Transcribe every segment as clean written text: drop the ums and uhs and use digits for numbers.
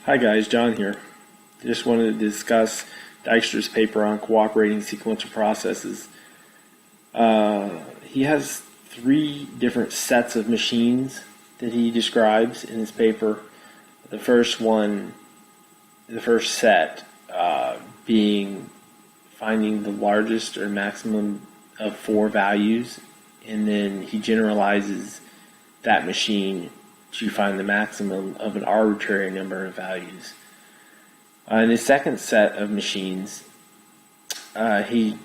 Hi guys, John here. Just wanted to discuss Dijkstra's paper on cooperating sequential processes. He has three different sets of machines that he describes in his paper. The first set being finding the largest or maximum of four values, and then he generalizes that machine to find the maximum of an arbitrary number of values. In the second set of machines, he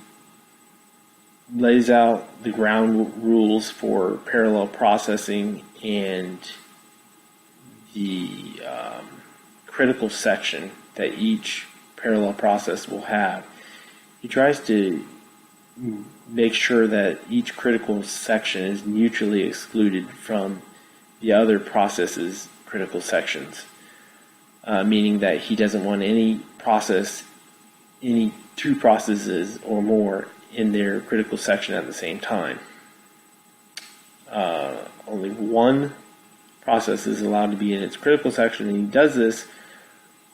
lays out the ground rules for parallel processing and the critical section that each parallel process will have. He tries to make sure that each critical section is mutually excluded from the other processes' critical sections, meaning that he doesn't want any two processes or more in their critical section at the same time. Only one process is allowed to be in its critical section, and he does this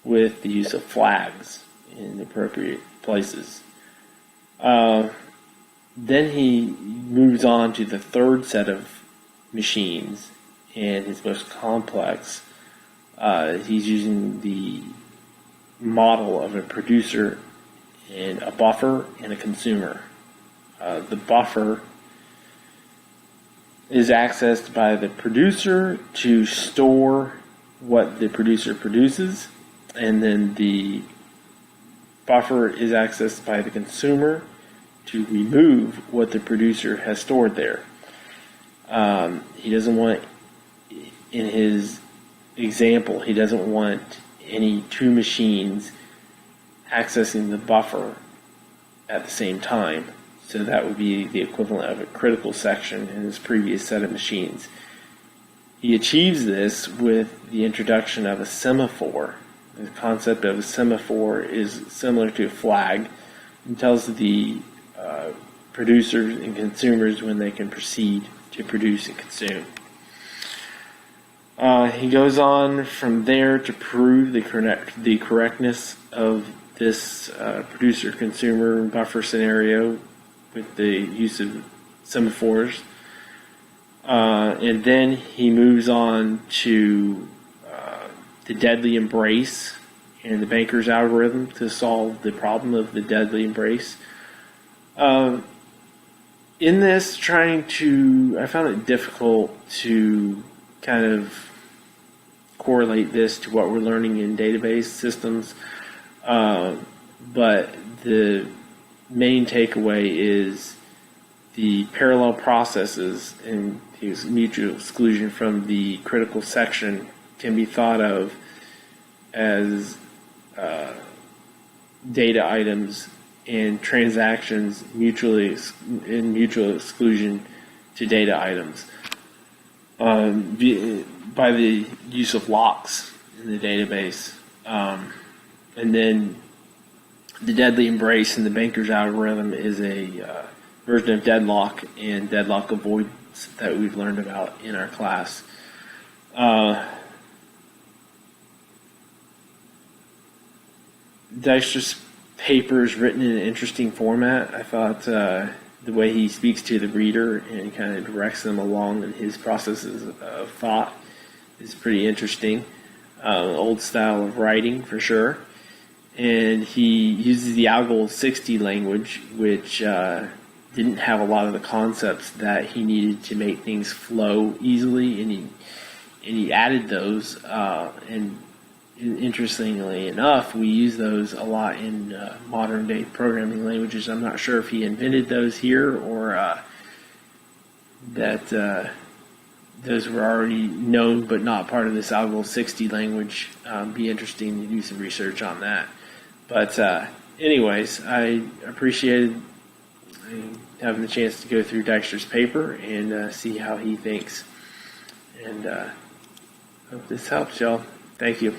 with the use of flags in appropriate places. Then he moves on to the third set of machines, and his most complex. He's using the model of a producer and a buffer and a consumer. The buffer is accessed by the producer to store what the producer produces, and then the buffer is accessed by the consumer to remove what the producer has stored there. He doesn't want, in his example, he doesn't want any two machines accessing the buffer at the same time. So that would be the equivalent of a critical section in his previous set of machines. He achieves this with the introduction of a semaphore. The concept of a semaphore is similar to a flag and tells the producers and consumers when they can proceed to produce and consume. He goes on from there to prove the correctness of this producer-consumer buffer scenario with the use of semaphores. And then he moves on to the deadly embrace and the banker's algorithm to solve the problem of the deadly embrace. In this, I found it difficult to kind of correlate this to what we're learning in database systems, but the main takeaway is the parallel processes and his mutual exclusion from the critical section can be thought of as data items and transactions in mutual exclusion to data items by the use of locks in the database. And then the deadly embrace in the banker's algorithm is a version of deadlock and deadlock avoidance that we've learned about in our class. Dijkstra's paper is written in an interesting format. I thought the way he speaks to the reader and kind of directs them along in his processes of thought is pretty interesting. Old style of writing for sure. And he uses the Algol 60 language, which didn't have a lot of the concepts that he needed to make things flow easily, and he added those. And interestingly enough, we use those a lot in modern day programming languages. I'm not sure if he invented those here or that those were already known but not part of this Algol 60 language. Be interesting to do some research on that. But anyways, I appreciated having the chance to go through Dijkstra's paper and see how he thinks. And hope this helps, y'all. Thank you.